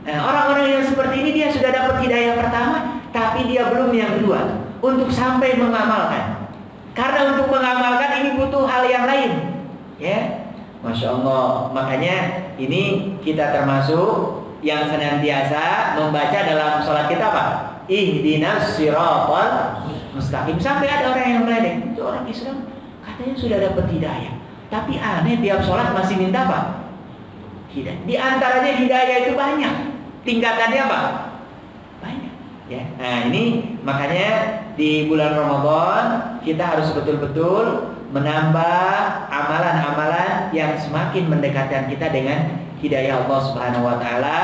A: Nah, orang-orang yang seperti ini dia sudah dapat hidayah pertama, tapi dia belum yang kedua untuk sampai mengamalkan. Karena untuk mengamalkan ini butuh hal yang lain, ya. Masya Allah. Makanya ini kita termasuk yang senantiasa membaca dalam sholat kita apa? Ihdinas siratal mustaqim. Sampai ada orang yang meledek, itu orang Islam katanya sudah dapat hidayah, tapi aneh tiap sholat masih minta apa? Hidayah. Di antaranya hidayah itu banyak. Tingkatannya apa? Banyak. Ya. Nah, ini makanya di bulan Ramadan kita harus betul-betul menambah amalan-amalan yang semakin mendekatkan kita dengan hidayah Allah Subhanahu wa taala.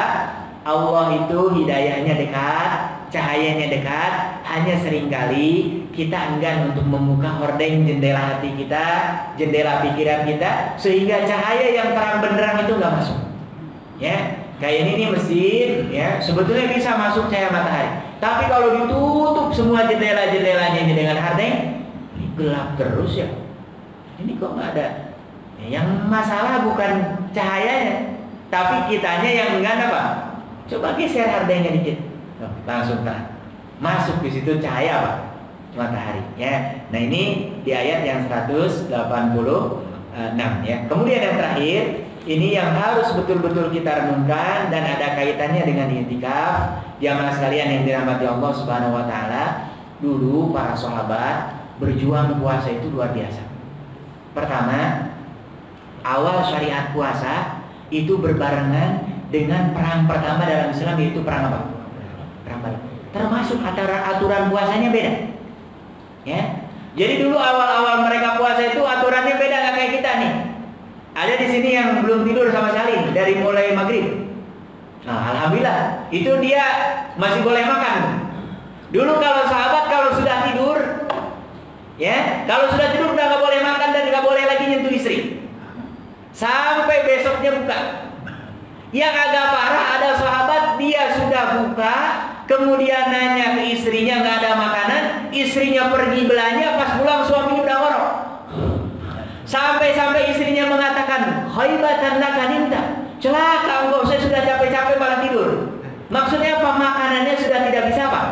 A: Allah itu hidayahnya dekat, cahayanya dekat, hanya seringkali kita enggan untuk membuka hordeng jendela hati kita, jendela pikiran kita, sehingga cahaya yang terang benderang itu nggak masuk. Ya, kayak ini nih mesin, ya sebetulnya bisa masuk cahaya matahari. Tapi kalau ditutup semua jendela-jendelanya ini dengan hordeng, ini gelap terus ya. Ini kok nggak ada? Yang masalah bukan cahayanya, tapi kitanya yang enggan apa? Coba geser hordengnya dikit, langsung terang. Masuk di situ cahaya apa? Matahari. Ya. Nah ini di ayat yang 186 ya. Kemudian yang terakhir, ini yang harus betul-betul kita renungkan dan ada kaitannya dengan i'tikaf. Jamaah sekalian yang dirahmati Allah Subhanahu wa taala, dulu para sahabat berjuang puasa itu luar biasa. Pertama, awal syariat puasa itu berbarengan dengan perang pertama dalam Islam, yaitu perang apa? Perang Badar. Termasuk aturan puasanya beda. Ya. Jadi dulu awal-awal mereka puasa itu aturannya beda, nggak kayak kita nih. Ada di sini yang belum tidur sama sekali dari mulai maghrib. Nah, alhamdulillah itu dia masih boleh makan. Dulu kalau sahabat kalau sudah tidur, ya, kalau sudah tidur udah nggak boleh makan dan nggak boleh lagi nyentuh istri sampai besoknya buka. Yang agak parah ada sahabat dia sudah buka, kemudian nanya ke istrinya nggak ada makanan, istrinya pergi belanja, pas pulang suaminya udah ngorok. Sampai-sampai istrinya mengatakan, "Haibatan laka ninta." Celaka engkau, saya sudah capek-capek malah tidur. Maksudnya apa? Makanannya sudah tidak bisa apa?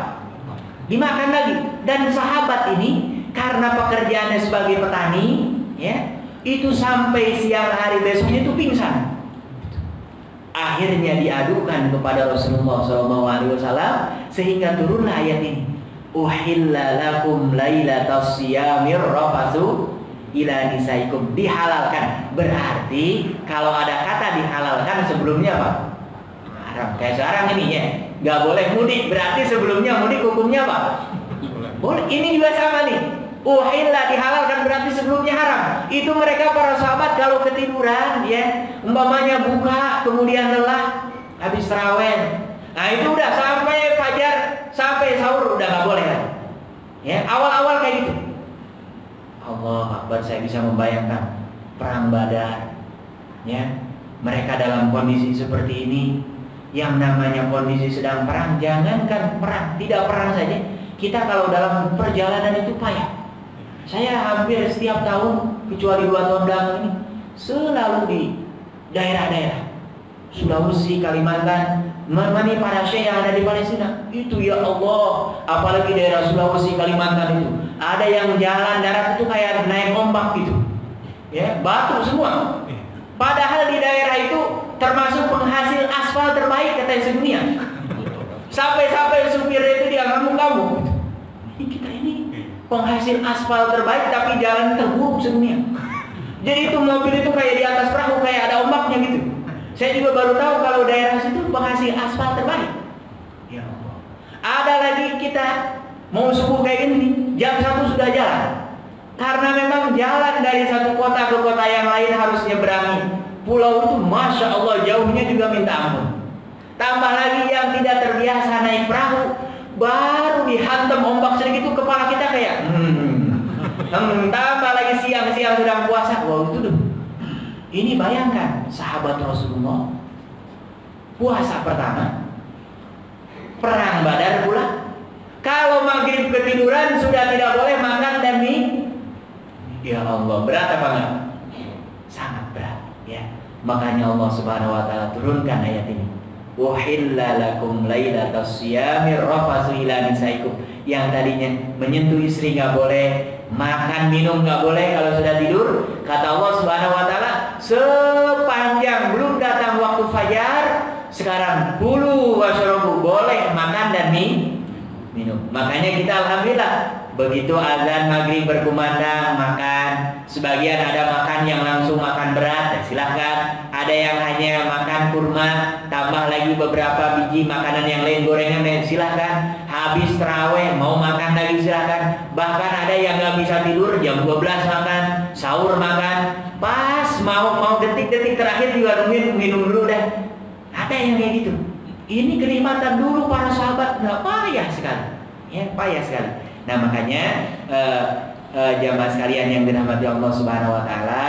A: Dimakan lagi. Dan sahabat ini karena pekerjaannya sebagai petani, ya, itu sampai siang hari besoknya itu pingsan. Akhirnya diadukan kepada Rasulullah SAW sehingga turunlah ayat ini. Uhilla lakum lailatas siyamir rafatsu ila nisaikum. Dihalalkan. Berarti kalau ada kata dihalalkan sebelumnya apa? Haram. Kayak sekarang ini ya, nggak boleh mudik. Berarti sebelumnya mudik hukumnya apa? Boleh. Ini juga sama nih. Uhilla dihalalkan berarti sebelumnya haram. Itu mereka para sahabat kalau ketiduran ya, umpamanya buka kemudian lelah habis tarawih. Nah itu udah sampai fajar, sampai sahur udah nggak boleh kan? Ya awal-awal kayak gitu. Allah Akbar, saya bisa membayangkan perang Badar. Ya mereka dalam kondisi seperti ini, yang namanya kondisi sedang perang. Jangankan perang, tidak perang saja. Kita kalau dalam perjalanan itu payah. Saya hampir setiap tahun, kecuali 2 tahun belakangan ini, selalu di daerah-daerah Sulawesi, Kalimantan, menemani para syekh yang ada di Palestina. Itu ya Allah, apalagi daerah Sulawesi, Kalimantan itu, ada yang jalan darat itu kayak naik ombak gitu, ya batu semua. Padahal di daerah itu termasuk penghasil aspal terbaik kata sedunia. Sampai-sampai supir itu dia ngamuk-ngamuk. Kita ini penghasil aspal terbaik tapi jalan terburuk sedunia. Jadi itu mobil itu kayak di atas perahu, kayak ada ombaknya gitu. Saya juga baru tahu kalau daerah situ penghasil aspal terbaik. Ya Allah. Ada lagi kita mau subuh kayak gini, jam 1 sudah jalan. Karena memang jalan dari satu kota ke kota yang lain harus nyeberangi pulau itu, masya Allah jauhnya juga minta ampun. Tambah lagi yang tidak terbiasa naik perahu, baru dihantam ombak sedikit itu kepala kita kayak tambah lagi siang-siang sedang puasa. Wow itu tuh. Ini bayangkan sahabat Rasulullah puasa pertama, perang Badar pula. Kalau maghrib ketiduran sudah tidak boleh makan dan minum. Ya Allah, berat apa enggak? Sangat berat ya. Makanya Allah Subhanahu wa taala turunkan ayat ini. Uhilla lakum lailatas siyamir rafatsu ila nisaikum. Yang tadinya menyentuh istri nggak boleh, makan minum nggak boleh kalau sudah tidur. Kata Allah Subhanahu wa taala, sepanjang belum datang waktu fajar, sekarang kulu washrabu, boleh makan dan minum. Makanya kita alhamdulillah begitu azan maghrib berkumandang makan. Sebagian ada makan yang langsung makan berat, ya silahkan. Ada yang hanya makan kurma, tambah lagi beberapa biji makanan yang lain, gorengan, ya silahkan. Habis tarawih mau makan lagi silahkan. Bahkan ada yang nggak bisa tidur jam 12 makan, sahur makan. Pas mau detik-detik terakhir juga minum dulu dah. Ada yang kayak gitu. Ini kenikmatan dulu para sahabat, nggak payah sekali, ya payah sekali. Nah makanya jamaah sekalian yang dirahmati Allah Subhanahu Wa Taala,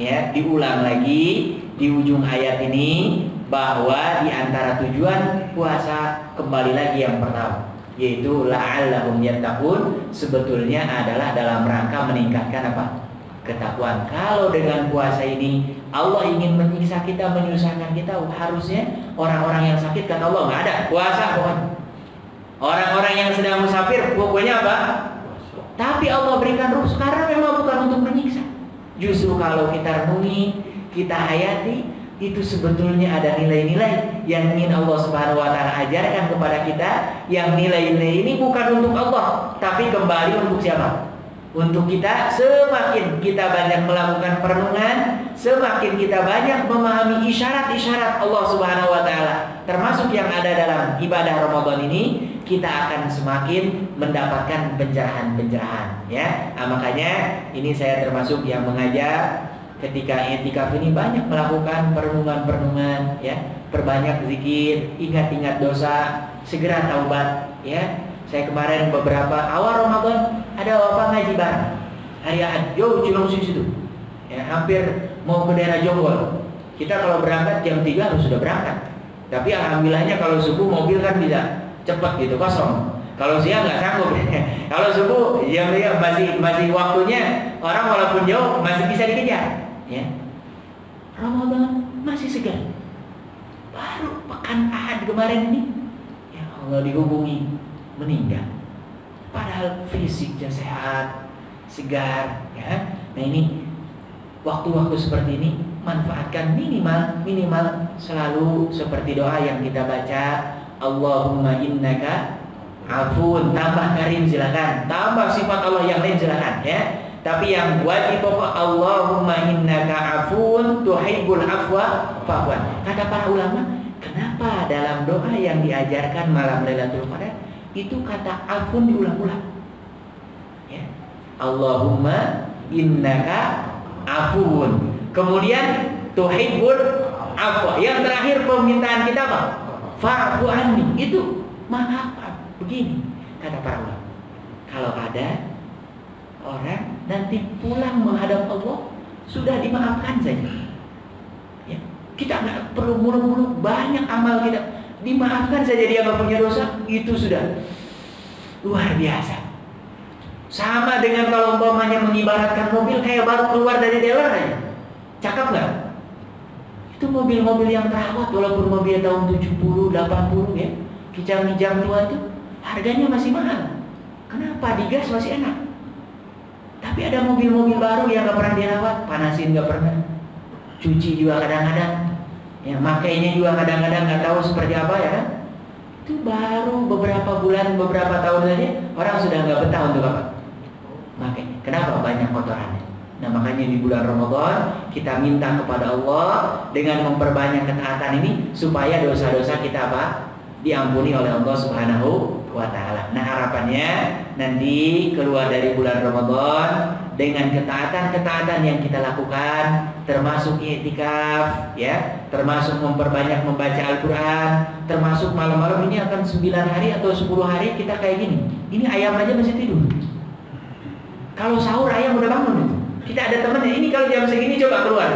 A: ya diulang lagi di ujung ayat ini bahwa di antara tujuan puasa kembali lagi yang pertama, yaitu la'allahum yattaqun, sebetulnya adalah dalam rangka meningkatkan apa? Ketakwaan. Kalau dengan puasa ini Allah ingin menyiksa kita, menyusahkan kita, harusnya orang-orang yang sakit kata Allah nggak ada puasa pokoknya. Orang-orang yang sedang musafir pokoknya apa? Tapi Allah berikan rukhsah karena memang bukan untuk menyiksa. Justru kalau kita renungi, kita hayati, itu sebetulnya ada nilai-nilai yang ingin Allah Subhanahu wa taala ajarkan kepada kita, yang nilai-nilai ini bukan untuk Allah, tapi kembali untuk siapa? Untuk kita. Semakin kita banyak melakukan perenungan, semakin kita banyak memahami isyarat-isyarat Allah Subhanahu wa taala, termasuk yang ada dalam ibadah Ramadan ini, kita akan semakin mendapatkan pencerahan-pencerahan, ya. Nah, makanya ini saya termasuk yang mengajak ketika i'tikaf ini banyak melakukan perenungan-perenungan, ya. Perbanyak zikir, ingat-ingat dosa, segera taubat, ya. Saya kemarin beberapa awal Ramadan ada bapak ngaji bareng hari Ahad, jauh Cilengsi situ, ya, hampir mau ke daerah Jonggol. Kita kalau berangkat jam 3 harus sudah berangkat Tapi alhamdulillahnya kalau subuh mobil kan bisa cepat gitu, kosong. Kalau siang nggak sanggup. Kalau subuh ya masih waktunya, orang walaupun jauh masih bisa dikejar. Ya. Ramadan masih segar. Baru pekan Ahad kemarin ini, ya Allah, dihubungi meninggal. Padahal fisiknya sehat, segar, ya. Nah ini waktu-waktu seperti ini manfaatkan minimal selalu seperti doa yang kita baca, Allahumma innaka afun, tambah karim silakan, tambah sifat Allah yang lain silakan, ya. Tapi yang wajib pokok Allahumma innaka afun tuhibbul afwa fa'fwan. Kata para ulama, kenapa dalam doa yang diajarkan malam Lailatul Qadar itu kata afun diulang-ulang? Ya. Allahumma innaka afun. Kemudian tuhibbul afwa. Yang terakhir permintaan kita apa? Fa'fu anni. Itu maaf. Begini kata para ulama, kalau ada orang nanti pulang menghadap Allah sudah dimaafkan saja. Ya. Kita nggak perlu muluk-muluk banyak amal kita, dimaafkan saja dia nggak punya dosa, itu sudah luar biasa. Sama dengan kalau umpamanya mengibaratkan mobil kayak baru keluar dari dealer aja. Cakep nggak? Itu mobil-mobil yang terawat, walaupun mobil tahun 70, 80 ya, kijang-kijang tua itu harganya masih mahal. Kenapa? Digas masih enak. Tapi ada mobil-mobil baru yang nggak pernah dirawat, panasin nggak pernah, cuci juga kadang-kadang, ya makainya juga kadang-kadang nggak tahu seperti apa, ya kan? Itu baru beberapa bulan, beberapa tahun saja orang sudah nggak betah untuk apa? Makai. Kenapa? Banyak kotorannya. Nah makanya di bulan Ramadan kita minta kepada Allah dengan memperbanyak ketaatan ini supaya dosa-dosa kita apa? Diampuni oleh Allah Subhanahu wa ta'ala. Nah harapannya nanti keluar dari bulan Ramadan dengan ketaatan-ketaatan yang kita lakukan, termasuk i'tikaf, ya, termasuk memperbanyak membaca Al-Quran, termasuk malam-malam ini akan 9 hari atau 10 hari kita kayak gini. Ini ayam aja masih tidur. Kalau sahur ayam udah bangun itu. Kita ada temennya, ini kalau jam segini coba keluar.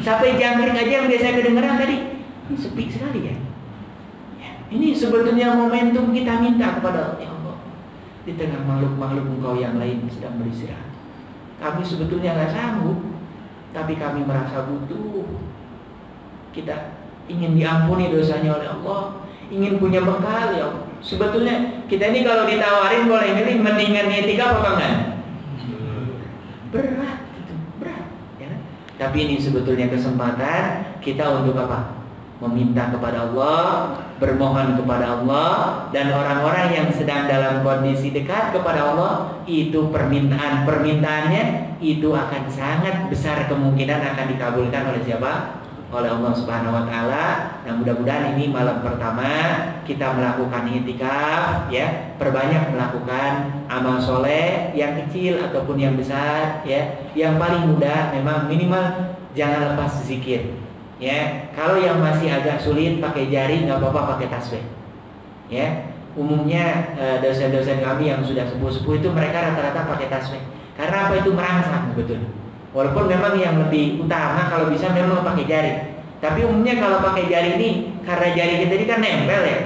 A: Sampai jangkrik aja yang biasa kedengeran tadi, ini sepi sekali ya. Ini sebetulnya momentum kita minta kepada Allah, ya Allah, di tengah makhluk-makhluk Engkau yang lain sedang beristirahat. Kami sebetulnya nggak sanggup, tapi kami merasa butuh. Kita ingin diampuni dosanya oleh Allah, ingin punya bekal, ya Allah. Sebetulnya kita ini kalau ditawarin boleh milih mendingan i'tikaf apa enggak? Berat, itu berat, ya. Tapi ini sebetulnya kesempatan kita untuk apa? Meminta kepada Allah, bermohon kepada Allah, dan orang-orang yang sedang dalam kondisi dekat kepada Allah itu permintaannya itu akan sangat besar kemungkinan akan dikabulkan oleh siapa? Oleh Allah Subhanahu wa ta'ala. Nah mudah-mudahan ini malam pertama kita melakukan i'tikaf, ya, perbanyak melakukan amal soleh yang kecil ataupun yang besar, ya. Yang paling mudah memang minimal jangan lepas zikir. Ya, kalau yang masih agak sulit pakai jari nggak apa-apa, pakai tasbih. Ya, umumnya dosen-dosen kami yang sudah sepuh-sepuh itu mereka rata-rata pakai tasbih. Karena apa? Itu merangsang betul. Walaupun memang yang lebih utama kalau bisa memang pakai jari. Tapi umumnya kalau pakai jari ini karena jari kita ini kan nempel ya.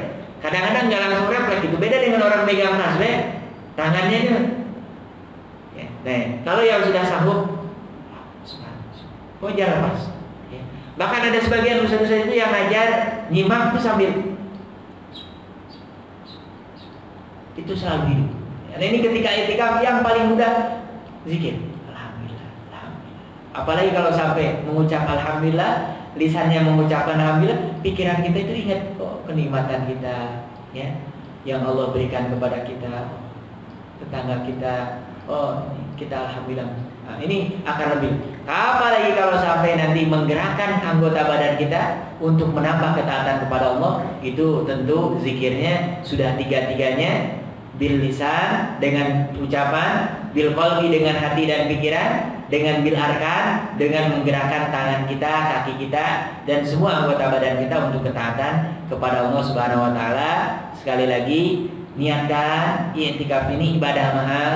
A: Kadang-kadang nggak langsung refleks itu. Beda dengan orang megang tasbih, tangannya itu. Ya, nah, kalau yang sudah sanggup, kok jangan lepas. Bahkan ada sebagian ustaz-ustaz itu yang ngajar nyimak itu sambil itu selalu hidup. Nah ini ketika i'tikaf yang paling mudah zikir. Alhamdulillah, alhamdulillah. Apalagi kalau sampai mengucap alhamdulillah, lisannya mengucapkan alhamdulillah, pikiran kita itu ingat kenikmatan kita, ya, yang Allah berikan kepada kita, tetangga kita. Oh, kita alhamdulillah. Nah, ini akan lebih. Apalagi kalau sampai nanti menggerakkan anggota badan kita untuk menambah ketaatan kepada Allah, itu tentu zikirnya sudah tiga-tiganya, bil lisan dengan ucapan, bil qalbi dengan hati dan pikiran, dengan bil arkan dengan menggerakkan tangan kita, kaki kita, dan semua anggota badan kita untuk ketaatan kepada Allah Subhanahu wa taala. Sekali lagi, niatkan i'tikaf ini ibadah mahal.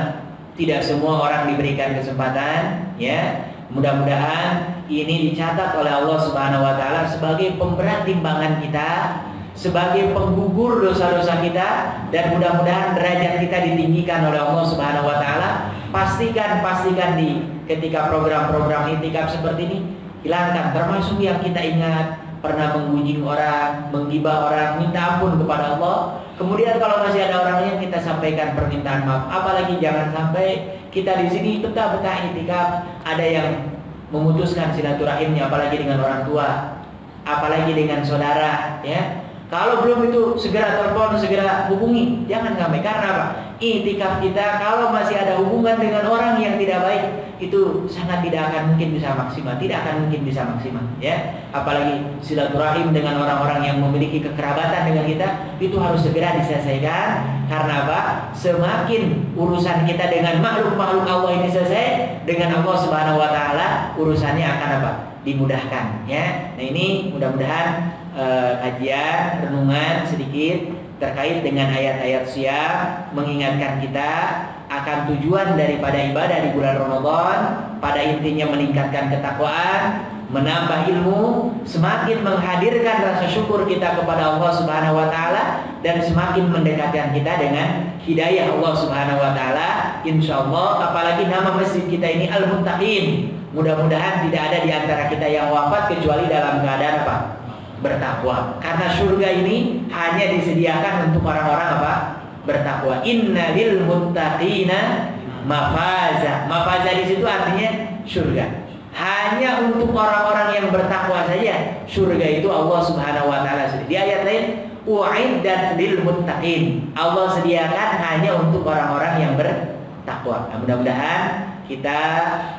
A: Tidak semua orang diberikan kesempatan, ya. Mudah-mudahan ini dicatat oleh Allah Subhanahu wa taala sebagai pemberat timbangan kita sebagai penggugur dosa-dosa kita, dan mudah-mudahan derajat kita ditinggikan oleh Allah Subhanahu wa taala. Pastikan di ketika program-program itikaf seperti ini hilangkan termasuk yang kita ingat pernah menggunjing orang, menggibah orang, minta ampun kepada Allah. Kemudian kalau masih ada orang yang kita sampaikan permintaan maaf. Apalagi jangan sampai kita di sini betah-betah itikaf ada yang memutuskan silaturahimnya, apalagi dengan orang tua, apalagi dengan saudara, ya. Kalau belum itu segera telepon, segera hubungi, jangan sampai. Karena apa? Itikaf kita kalau masih ada hubungan dengan orang yang tidak baik, itu sangat tidak akan mungkin bisa maksimal, ya. Apalagi silaturahim dengan orang-orang yang memiliki kekerabatan dengan kita, itu harus segera diselesaikan. Karena apa? Semakin urusan kita dengan makhluk-makhluk Allah ini selesai, dengan Allah Subhanahu wa taala urusannya akan apa? Dimudahkan, ya. Nah, ini mudah-mudahan kajian renungan sedikit terkait dengan ayat-ayat siam mengingatkan kita akan tujuan daripada ibadah di bulan Ramadan, pada intinya meningkatkan ketakwaan, menambah ilmu, semakin menghadirkan rasa syukur kita kepada Allah Subhanahu wa taala, dan semakin mendekatkan kita dengan hidayah Allah Subhanahu wa taala. Insyaallah, apalagi nama masjid kita ini Al-Muttaqin. Mudah-mudahan tidak ada di antara kita yang wafat kecuali dalam keadaan apa? Bertakwa. Karena surga ini hanya disediakan untuk orang-orang apa? Bertakwa. Innalil muttaqina mafaza. Mafaza di situ artinya surga. Hanya untuk orang-orang yang bertakwa saja surga itu Allah Subhanahu wa taala sendiri. Di ayat lain u'iddat lil muttaqin. Allah sediakan hanya untuk orang-orang yang bertakwa. Nah, mudah-mudahan kita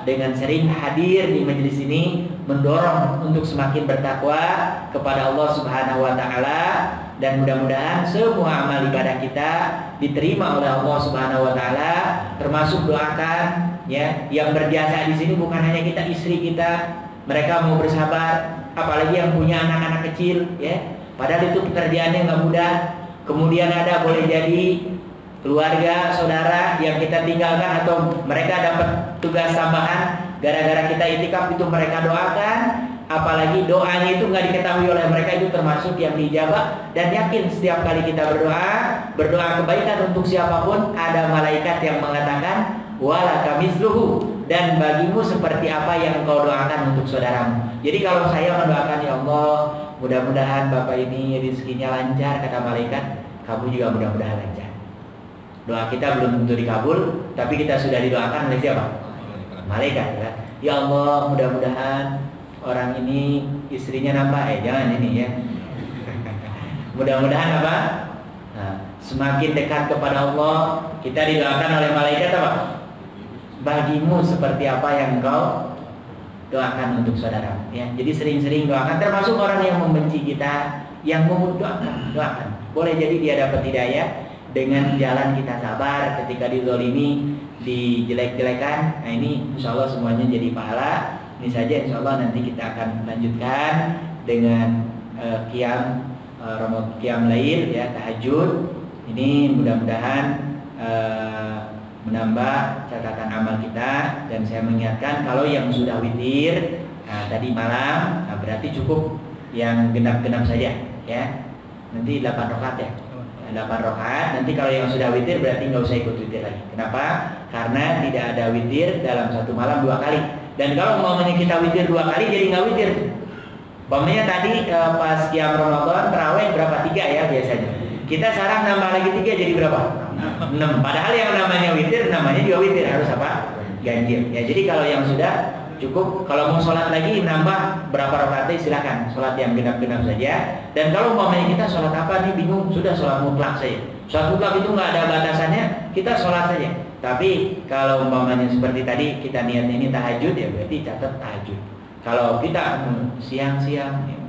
A: dengan sering hadir di majelis ini mendorong untuk semakin bertakwa kepada Allah Subhanahu wa taala, dan mudah-mudahan semua amal ibadah kita diterima oleh Allah Subhanahu wa taala, termasuk doakan, ya, yang berjasa di sini bukan hanya kita, istri kita, mereka mau bersabar, apalagi yang punya anak-anak kecil, ya. Padahal itu pekerjaannya nggak mudah. Kemudian ada boleh jadi keluarga, saudara yang kita tinggalkan atau mereka dapat tugas tambahan gara-gara kita itikaf, itu mereka doakan. Apalagi doanya itu nggak diketahui oleh mereka, itu termasuk yang dijabah. Dan yakin setiap kali kita berdoa kebaikan untuk siapapun, ada malaikat yang mengatakan wala kamizluhu, dan bagimu seperti apa yang kau doakan untuk saudaramu. Jadi kalau saya mendoakan, ya Allah, mudah-mudahan bapak ini rezekinya lancar, kata malaikat, kamu juga mudah-mudahan lancar. Doa kita belum tentu dikabul, tapi kita sudah didoakan oleh siapa? Malaikat, ya. Ya Allah, mudah-mudahan orang ini istrinya nambah, jangan ini, ya. Mudah-mudahan apa? Nah, semakin dekat kepada Allah, kita didoakan oleh malaikat apa? Bagimu seperti apa yang engkau doakan untuk saudara, ya. Jadi sering-sering doakan, termasuk orang yang membenci kita, yang doakan. Boleh jadi dia dapat hidayah dengan jalan kita sabar ketika dizalimi, dijelek-jelekan. Nah, ini insya Allah semuanya jadi pahala. Ini saja, insya Allah nanti kita akan lanjutkan dengan qiyam lail, ya, tahajud. Ini mudah-mudahan menambah catatan amal kita. Dan saya mengingatkan kalau yang sudah witir tadi malam, berarti cukup yang genap-genap saja, ya. Nanti 8 rakaat, ya. 8 rakaat. Nanti kalau yang sudah witir berarti nggak usah ikut witir lagi. Kenapa? Karena tidak ada witir dalam satu malam 2 kali. Dan kalau umpamanya kita witir 2 kali jadi nggak witir. Umpamanya tadi pas qiyam Ramadan tarawih berapa? 3, ya, biasanya. Kita sekarang nambah lagi 3 jadi berapa? 6. Padahal yang namanya witir namanya juga witir, harus apa? Ganjil. Ya, jadi kalau yang sudah cukup, kalau mau sholat lagi nambah berapa rakaatnya silakan, sholat yang genap-genap saja. Dan kalau umpamanya kita sholat apa nih bingung, sudah sholat mutlak saja. Sholat mutlak itu nggak ada batasannya, kita sholat saja. Tapi kalau umpamanya seperti tadi kita niat ini tahajud, ya berarti catat tahajud. Kalau kita siang-siang, ya,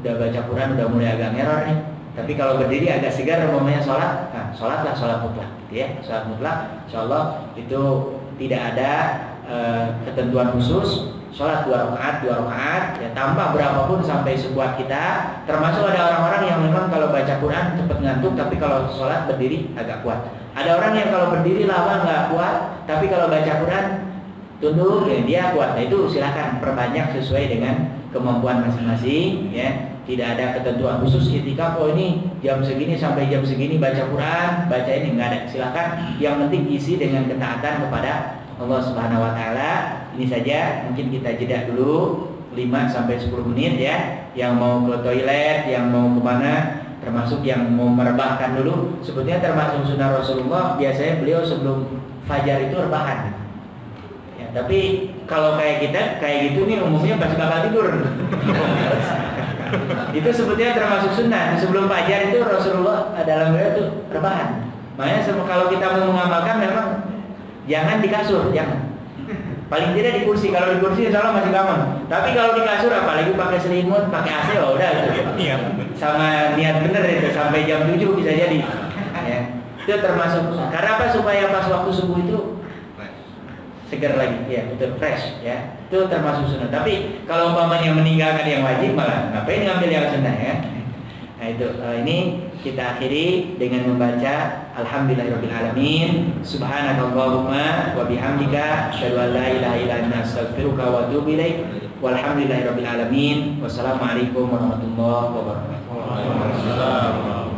A: udah baca Quran udah mulai agak ngeror nih, tapi kalau berdiri agak segar umpamanya sholat, nah sholatlah sholat mutlak, gitu, ya. Sholat mutlak, insya Allah itu tidak ada ketentuan khusus. Sholat 2 rakaat, ya, tambah berapapun sampai sekuat kita. Termasuk ada orang-orang yang memang kalau baca Quran cepat ngantuk, tapi kalau sholat berdiri agak kuat. Ada orang yang kalau berdiri lama nggak kuat, tapi kalau baca Quran tunduk, ya, dia kuat. Nah, itu silakan perbanyak sesuai dengan kemampuan masing-masing ya. Tidak ada ketentuan khusus i'tikaf, oh ini jam segini sampai jam segini baca Quran, baca ini, enggak ada. Silakan, yang penting isi dengan ketaatan kepada Allah Subhanahu wa taala. Ini saja, mungkin kita jeda dulu 5 sampai 10 menit ya. Yang mau ke toilet, yang mau kemana, termasuk yang mau merebahkan dulu. Sebetulnya termasuk sunnah Rasulullah, biasanya beliau sebelum fajar itu rebahan. Ya, tapi kalau kayak kita kayak gitu nih umumnya pasti bakal tidur. Itu sebetulnya termasuk sunnah. Sebelum fajar itu Rasulullah dalam beliau itu rebahan. Makanya kalau kita mau mengamalkan memang jangan di kasur, jangan. Paling tidak di kursi. Kalau di kursi insya Allah masih gampang. Tapi kalau di kasur apalagi pakai selimut, pakai AC, oh udah itu. Sama niat bener itu sampai jam 7 bisa jadi. Ya. Itu termasuk. Karena apa? Supaya pas waktu subuh itu segar lagi, ya betul, fresh ya. Itu termasuk sunnah. Tapi kalau umpamanya meninggalkan yang wajib malah ngapain ngambil yang sunnah ya. Nah itu ini kita akhiri dengan membaca Alhamdulillahirabbil alamin, subhanakallahumma wa bihamdika asyhadu an la ilaha illa anta astaghfiruka wa atubu ilaik. Walhamdulillahirabbil alamin. Wassalamualaikum warahmatullahi wabarakatuh.